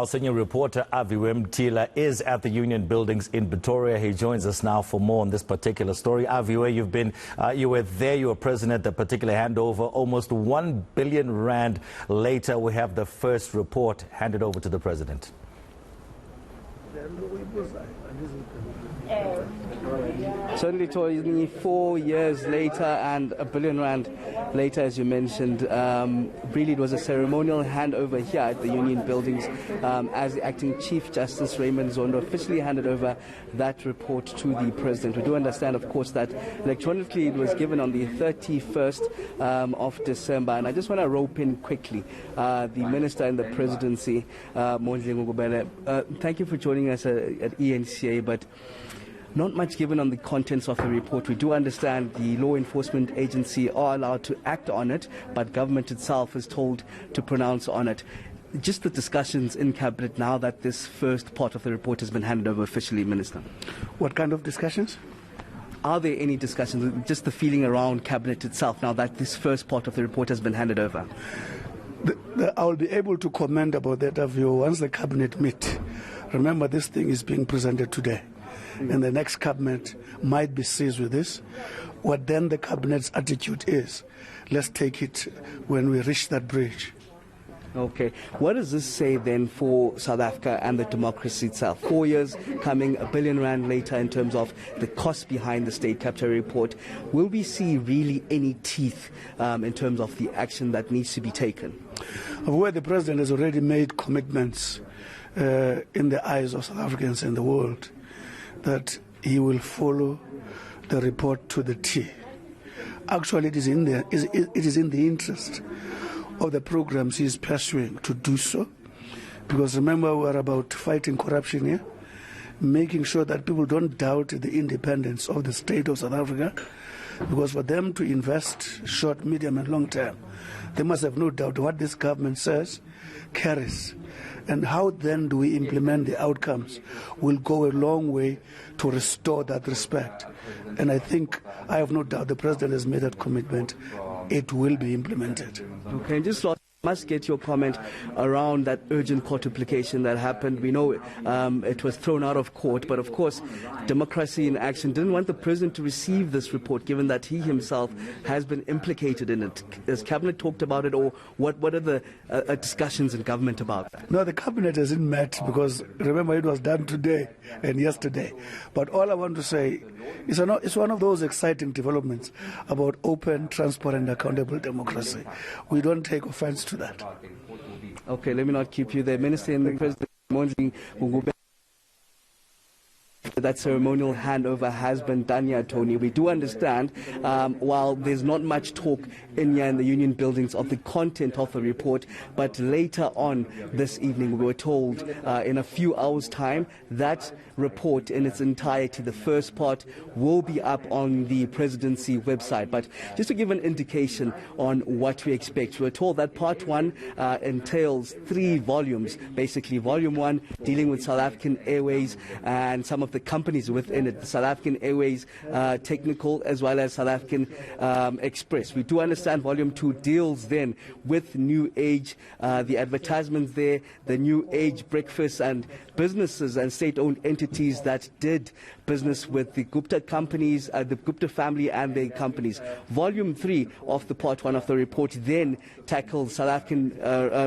Our senior reporter Aviwe Mtila is at the Union Buildings in Pretoria. He joins us now for more on this particular story. Aviwe, you were there, you were present at the particular handover. Almost 1 billion rand later, we have the first report handed over to the president. Certainly, Tori, 4 years later and 1 billion rand later, as you mentioned, really it was a ceremonial handover here at the Union Buildings as the acting Chief Justice Raymond Zondo officially handed over that report to the President. We do understand, of course, that electronically it was given on the 31st of December. And I just want to rope in quickly the Minister in the Presidency, Mondli Ngubele. Thank you for joining us at eNCA, but not much given on the contents of the report. We do understand the law enforcement agency are allowed to act on it, but government itself is told to pronounce on it. Just the discussions in Cabinet now that this first part of the report has been handed over officially, Minister. What kind of discussions? Are there any discussions, just the feeling around Cabinet itself now that this first part of the report has been handed over? I will be able to comment about that of you once the Cabinet meet. Remember, this thing is being presented today. And the next cabinet might be seized with this. What then the cabinet's attitude is, let's take it when we reach that bridge. Okay. What does this say then for South Africa and the democracy itself? 4 years coming, 1 billion rand later in terms of the cost behind the state capture report. Will we see really any teeth in terms of the action that needs to be taken? Where the President has already made commitments in the eyes of South Africans and the world, that he will follow the report to the T. Actually, it is in the interest of the programs he is pursuing to do so, because remember, we are about fighting corruption here, making sure that people don't doubt the independence of the state of South Africa, because for them to invest short, medium and long term, they must have no doubt what this government says carries. And how then do we implement the outcomes will go a long way to restore that respect. And I think, I have no doubt the President has made that commitment. It will be implemented. Okay, and just must get your comment around that urgent court application that happened. We know it was thrown out of court, but of course, Democracy in Action didn't want the President to receive this report, given that he himself has been implicated in it. Has Cabinet talked about it, or what are the discussions in government about that? No, the Cabinet hasn't met, because remember, it was done today and yesterday. But all I want to say is it's one of those exciting developments about open, transparent, accountable democracy. We don't take offense to that. Okay, let me not keep you there. Minister in the President, that ceremonial handover has been done here, Tony. We do understand, while there's not much talk in here in the Union Buildings of the content of the report, but later on this evening we were told in a few hours' time that report in its entirety, the first part, will be up on the presidency website. But just to give an indication on what we expect, we were told that part 1 entails 3 volumes. Basically, volume 1 dealing with South African Airways and some of the companies within it, the South African Airways Technical as well as South African Express. We do understand volume 2 deals then with New Age, the advertisements there, the New Age breakfast and businesses and state-owned entities that did business with the Gupta companies, the Gupta family and their companies. Volume 3 of the part 1 of the report then tackles South African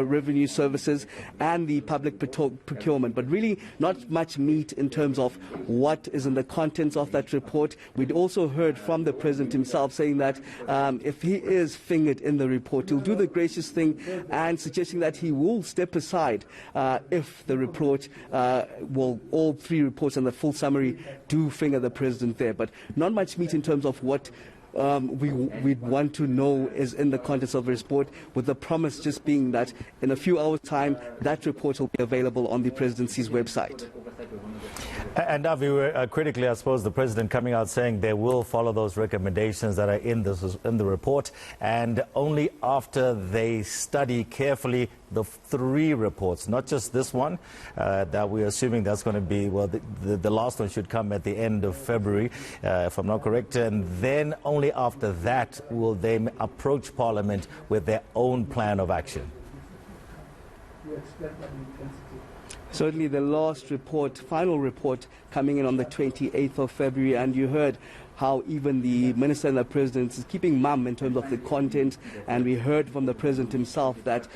revenue services and the public procurement, but really not much meat in terms of what is in the contents of that report. We'd also heard from the President himself saying that if he is fingered in the report, he'll do the gracious thing and suggesting that he will step aside if the report all 3 reports and the full summary do finger the President there. But not much meat in terms of what we'd want to know is in the contents of the report, with the promise just being that in a few hours' time that report will be available on the Presidency's website. And Aviwe, critically, I suppose the President coming out saying they will follow those recommendations that are in the report, and only after they study carefully the 3 reports, not just this one, that we're assuming that's going to be, well, the last one should come at the end of February, if I'm not correct, and then only after that will they approach Parliament with their own plan of action. Certainly the last report, final report, coming in on the 28th of February, and you heard how even the Minister and the President is keeping mum in terms of the content, and we heard from the President himself that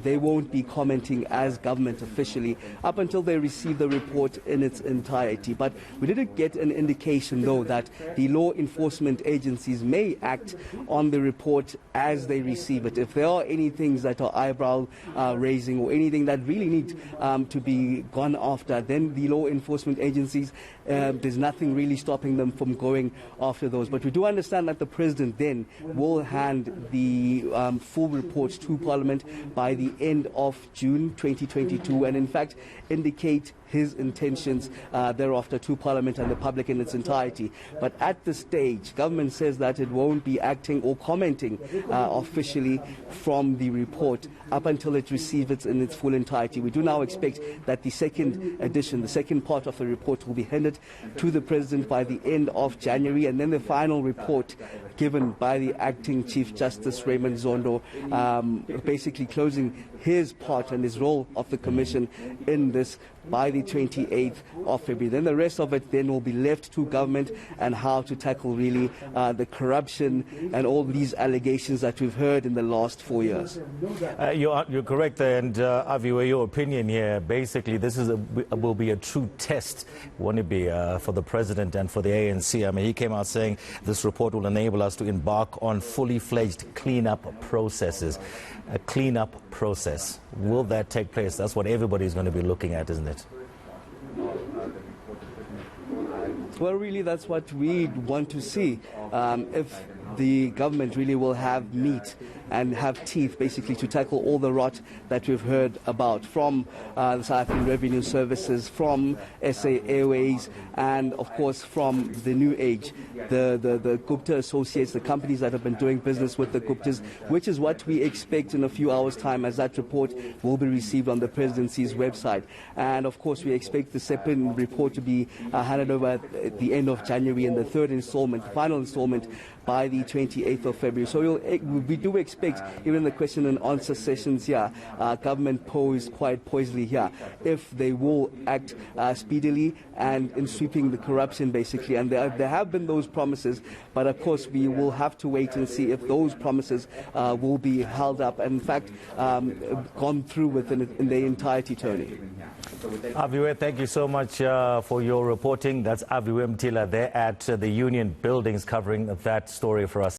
they won't be commenting as government officially up until they receive the report in its entirety. But we did get an indication, though, that the law enforcement agencies may act on the report as they receive it. If there are any things that are eyebrow raising or anything that really need to be gone after, then the law enforcement agencies, there's nothing really stopping them from going after those. But we do understand that the President then will hand the full report to Parliament by the end of June 2022, and in fact indicate his intentions thereafter to Parliament and the public in its entirety. But at this stage, government says that it won't be acting or commenting officially from the report up until it receives it in its full entirety. We do now expect that the second edition, the second part of the report, will be handed to the President by the end of January, and then the final report given by the acting Chief Justice Raymond Zondo, basically closing his part and his role of the Commission in this by the 28th of February. Then the rest of it then will be left to government and how to tackle really the corruption and all these allegations that we've heard in the last 4 years. You're correct there, and Aviwe, your opinion here, basically this will be a true test, won't it be, for the President and for the ANC. I mean, he came out saying this report will enable us to embark on fully fledged clean-up processes. A clean-up process. Will that take place? That's what everybody's going to be looking at, isn't it? Well, really, that's what we want to see. If the government really will have meat and have teeth, basically, to tackle all the rot that we've heard about from the South African Revenue Services, from SA Airways, and, of course, from the New Age, the Gupta Associates, the companies that have been doing business with the Guptas, which is what we expect in a few hours' time, as that report will be received on the Presidency's website. And, of course, we expect the second report to be handed over at the end of January, and the third installment, the final installment, by the 28th of February. So we do expect, even the question and answer sessions here, government posed quite poisonally here, if they will act speedily and in sweeping the corruption, basically. And there have been those promises, but of course we will have to wait and see if those promises will be held up and, in fact, gone through with in their entirety, Tony. Aviwe, thank you so much for your reporting. That's Aviwe Mtila there at the Union Buildings, covering that story for us.